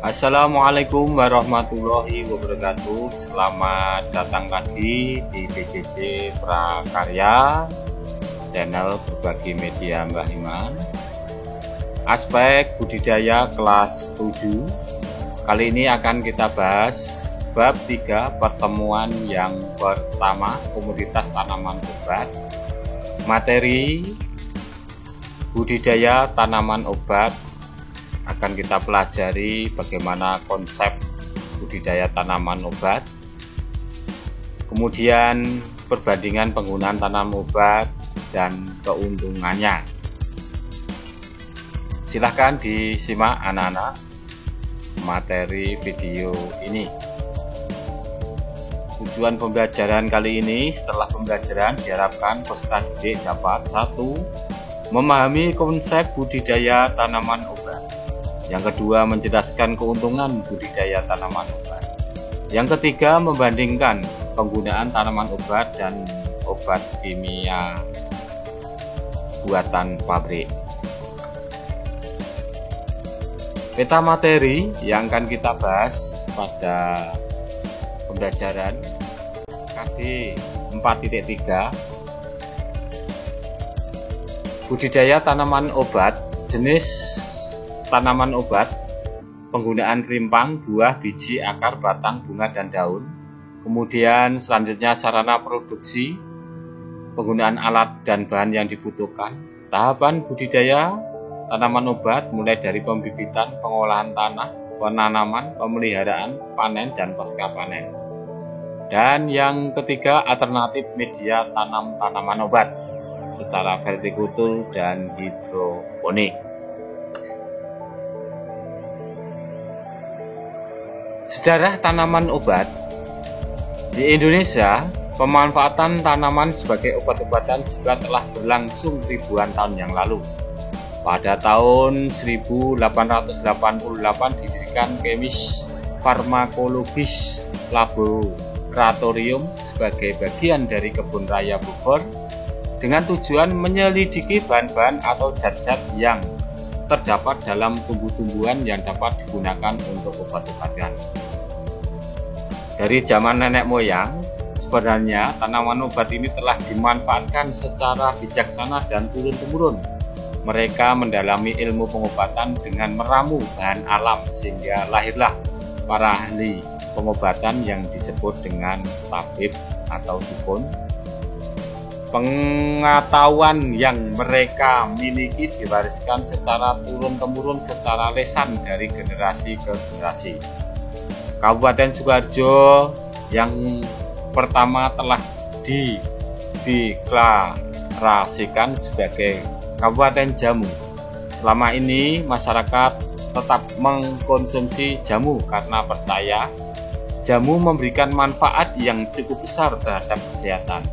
Assalamualaikum warahmatullahi wabarakatuh. Selamat datang lagi di BCC Prakarya, channel berbagi media Mbah Iman. Aspek budidaya kelas 7. Kali ini akan kita bahas bab 3 pertemuan yang pertama, komoditas tanaman obat. Materi budidaya tanaman obat akan kita pelajari bagaimana konsep budidaya tanaman obat, kemudian perbandingan penggunaan tanaman obat dan keuntungannya. Silahkan disimak anak-anak materi video ini. Tujuan pembelajaran kali ini, setelah pembelajaran diharapkan peserta didik dapat 1. Memahami konsep budidaya tanaman obat. Yang kedua, menjelaskan keuntungan budidaya tanaman obat. Yang ketiga, membandingkan penggunaan tanaman obat dan obat kimia buatan pabrik. Peta materi yang akan kita bahas pada pembelajaran KD 4.3, budidaya tanaman obat, jenis tanaman obat, penggunaan rimpang, buah, biji, akar, batang, bunga, dan daun. Kemudian selanjutnya sarana produksi, penggunaan alat dan bahan yang dibutuhkan, tahapan budidaya tanaman obat mulai dari pembibitan, pengolahan tanah, penanaman, pemeliharaan, panen, dan pasca panen. Dan yang ketiga, alternatif media tanam tanaman obat secara vertikultur dan hidroponik. Sejarah tanaman obat. Di Indonesia, pemanfaatan tanaman sebagai obat-obatan juga telah berlangsung ribuan tahun yang lalu. Pada tahun 1888 didirikan kemis farmakologis laboratorium sebagai bagian dari kebun raya Bogor dengan tujuan menyelidiki bahan-bahan atau zat-zat yang terdapat dalam tumbuh-tumbuhan yang dapat digunakan untuk obat-obatan. Dari zaman nenek moyang, sebenarnya tanaman obat ini telah dimanfaatkan secara bijaksana dan turun-temurun. Mereka mendalami ilmu pengobatan dengan meramu bahan alam sehingga lahirlah para ahli pengobatan yang disebut dengan tabib atau dukun. Pengetahuan yang mereka miliki diwariskan secara turun-temurun secara lisan dari generasi ke generasi. Kabupaten Sukoharjo yang pertama telah dideklarasikan sebagai Kabupaten Jamu. Selama ini masyarakat tetap mengkonsumsi jamu karena percaya jamu memberikan manfaat yang cukup besar terhadap kesehatan,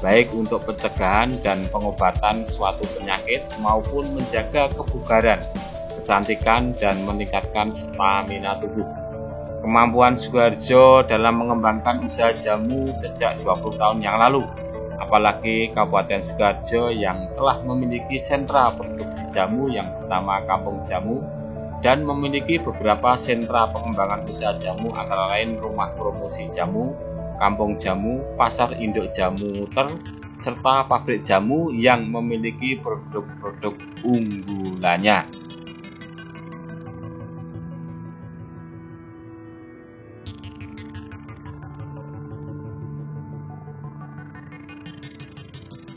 baik untuk pencegahan dan pengobatan suatu penyakit maupun menjaga kebugaran, kecantikan, dan meningkatkan stamina tubuh. Kemampuan Sukoharjo dalam mengembangkan usaha jamu sejak 20 tahun yang lalu, apalagi Kabupaten Sukoharjo yang telah memiliki sentra produksi jamu yang bernama Kampung Jamu dan memiliki beberapa sentra pengembangan usaha jamu antara lain Rumah Promosi Jamu, Kampung Jamu, Pasar Induk Jamu Muter, serta pabrik jamu yang memiliki produk-produk unggulannya.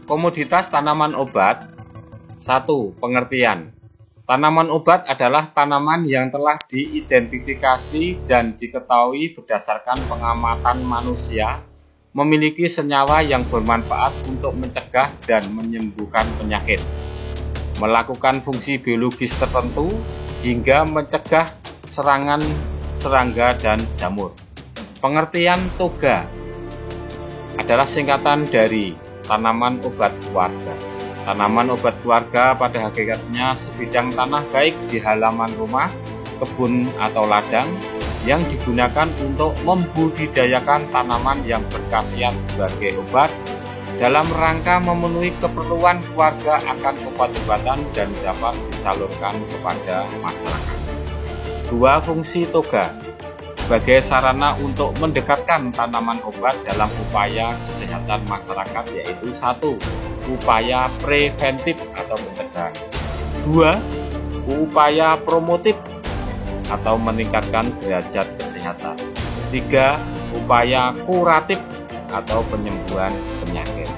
Komoditas tanaman obat. 1. Pengertian. Tanaman obat adalah tanaman yang telah diidentifikasi dan diketahui berdasarkan pengamatan manusia, memiliki senyawa yang bermanfaat untuk mencegah dan menyembuhkan penyakit, melakukan fungsi biologis tertentu, hingga mencegah serangan serangga dan jamur. Pengertian toga adalah singkatan dari tanaman obat keluarga. Tanaman obat keluarga pada hakikatnya sebidang tanah baik di halaman rumah, kebun atau ladang yang digunakan untuk membudidayakan tanaman yang berkhasiat sebagai obat dalam rangka memenuhi keperluan keluarga akan obat-obatan dan dapat disalurkan kepada masyarakat. 2. Fungsi toga sebagai sarana untuk mendekatkan tanaman obat dalam upaya kesehatan masyarakat, yaitu 1. Upaya preventif atau pencegahan. 2. Upaya promotif atau meningkatkan derajat kesehatan. 3. Upaya kuratif atau penyembuhan penyakit.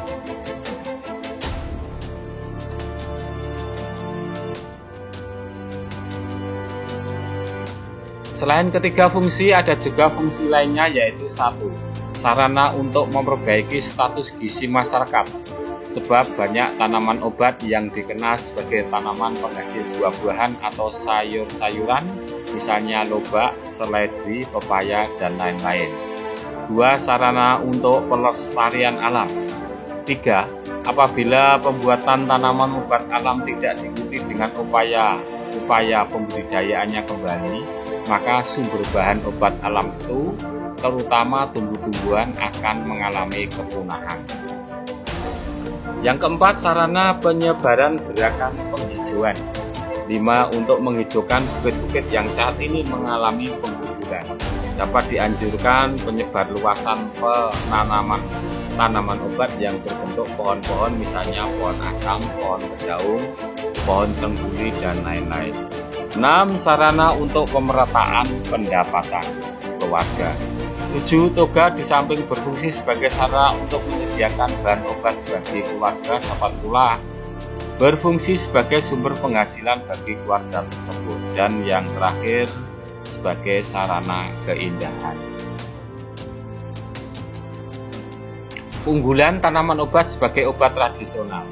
Selain ketiga fungsi, ada juga fungsi lainnya, yaitu 1. Sarana untuk memperbaiki status gizi masyarakat. Sebab banyak tanaman obat yang dikenal sebagai tanaman penghasil buah-buahan atau sayur-sayuran, misalnya lobak, seledri, pepaya, dan lain-lain. 2. Sarana untuk pelestarian alam. 3. Apabila pembuatan tanaman obat alam tidak diikuti dengan upaya pembudidayaannya kembali, maka sumber bahan obat alam itu, terutama tumbuh-tumbuhan, akan mengalami kepunahan. Yang keempat, sarana penyebaran gerakan penghijauan. 5. Untuk menghijaukan bukit-bukit yang saat ini mengalami pengguguran. Dapat dianjurkan penyebar luasan penanaman tanaman obat yang berbentuk pohon-pohon, misalnya pohon asam, pohon kedaung, pohon tengguli, dan lain-lain. 6. Sarana untuk pemerataan pendapatan keluarga. 7. Toga di samping berfungsi sebagai sarana untuk menyediakan bahan obat bagi keluarga, dapat pula berfungsi sebagai sumber penghasilan bagi keluarga tersebut. Dan yang terakhir, sebagai sarana keindahan. Unggulan tanaman obat sebagai obat tradisional.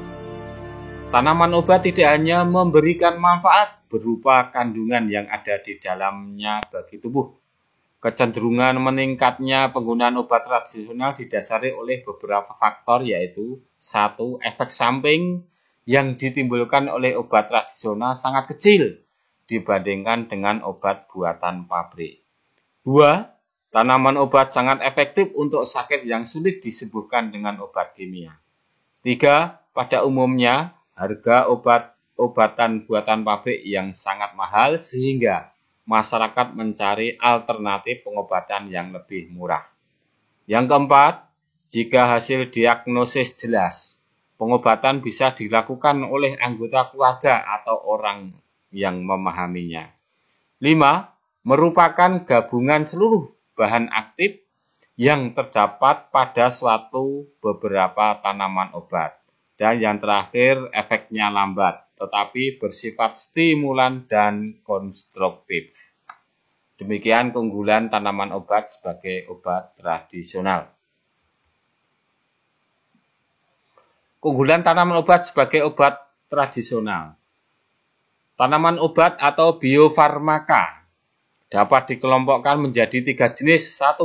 Tanaman obat tidak hanya memberikan manfaat berupa kandungan yang ada di dalamnya bagi tubuh. Kecenderungan meningkatnya penggunaan obat tradisional didasari oleh beberapa faktor, yaitu 1. Efek samping yang ditimbulkan oleh obat tradisional sangat kecil dibandingkan dengan obat buatan pabrik. 2. Tanaman obat sangat efektif untuk sakit yang sulit disembuhkan dengan obat kimia. 3. Pada umumnya, harga obat-obatan buatan pabrik yang sangat mahal, sehingga masyarakat mencari alternatif pengobatan yang lebih murah. Yang keempat, jika hasil diagnosis jelas, pengobatan bisa dilakukan oleh anggota keluarga atau orang yang memahaminya. 5. Merupakan gabungan seluruh bahan aktif yang terdapat pada suatu beberapa tanaman obat. Dan yang terakhir, efeknya lambat, tetapi bersifat stimulan dan konstruktif. Demikian keunggulan tanaman obat sebagai obat tradisional. Keunggulan tanaman obat sebagai obat tradisional. Tanaman obat atau biofarmaka dapat dikelompokkan menjadi 3 jenis. 1.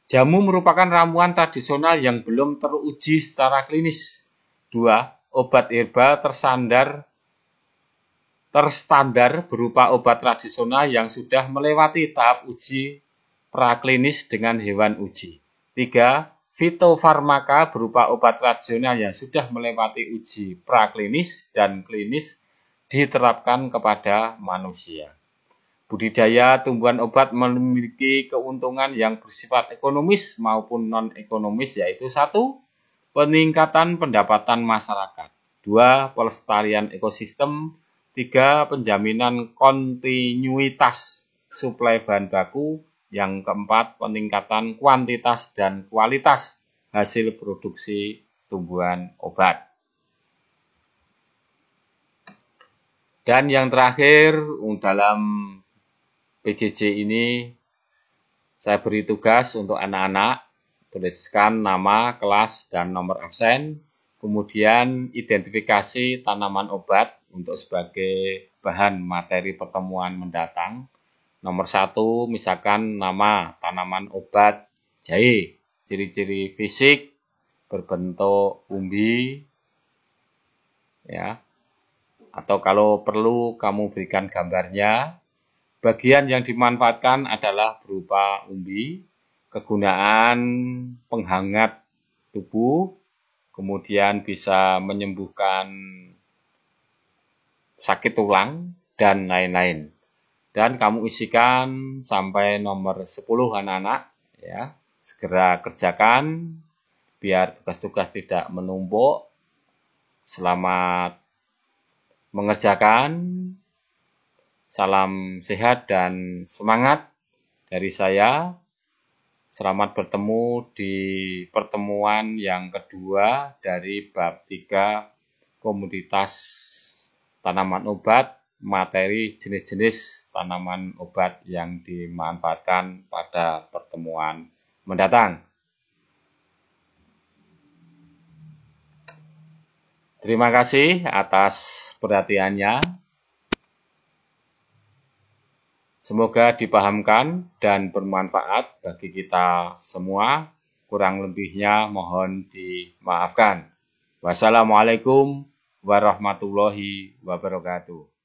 Jamu merupakan ramuan tradisional yang belum teruji secara klinis. 2. Obat herbal terstandar berupa obat tradisional yang sudah melewati tahap uji praklinis dengan hewan uji. 3. Fitofarmaka berupa obat tradisional yang sudah melewati uji praklinis dan klinis diterapkan kepada manusia. Budidaya tumbuhan obat memiliki keuntungan yang bersifat ekonomis maupun non-ekonomis, yaitu 1. Peningkatan pendapatan masyarakat. 2. Pelestarian ekosistem. 3. Penjaminan kontinuitas suplai bahan baku. Yang keempat, peningkatan kuantitas dan kualitas hasil produksi tumbuhan obat. Dan yang terakhir, dalam PJJ ini saya beri tugas untuk anak-anak. Tuliskan nama, kelas, dan nomor absen. Kemudian identifikasi tanaman obat untuk sebagai bahan materi pertemuan mendatang. Nomor 1, misalkan nama tanaman obat jahe. Ciri-ciri fisik berbentuk umbi. Ya. Atau kalau perlu kamu berikan gambarnya. Bagian yang dimanfaatkan adalah berupa umbi. Kegunaan penghangat tubuh, kemudian bisa menyembuhkan sakit tulang, dan lain-lain. dan kamu isikan sampai nomor 10 anak-anak ya. Segera kerjakan biar tugas-tugas tidak menumpuk. Selamat mengerjakan. Salam sehat dan semangat dari saya. Selamat bertemu di pertemuan yang kedua dari bab 3 komoditas tanaman obat, materi jenis-jenis tanaman obat yang dimanfaatkan pada pertemuan mendatang. Terima kasih atas perhatiannya. Semoga dipahamkan dan bermanfaat bagi kita semua. Kurang lebihnya mohon dimaafkan. Wassalamualaikum warahmatullahi wabarakatuh.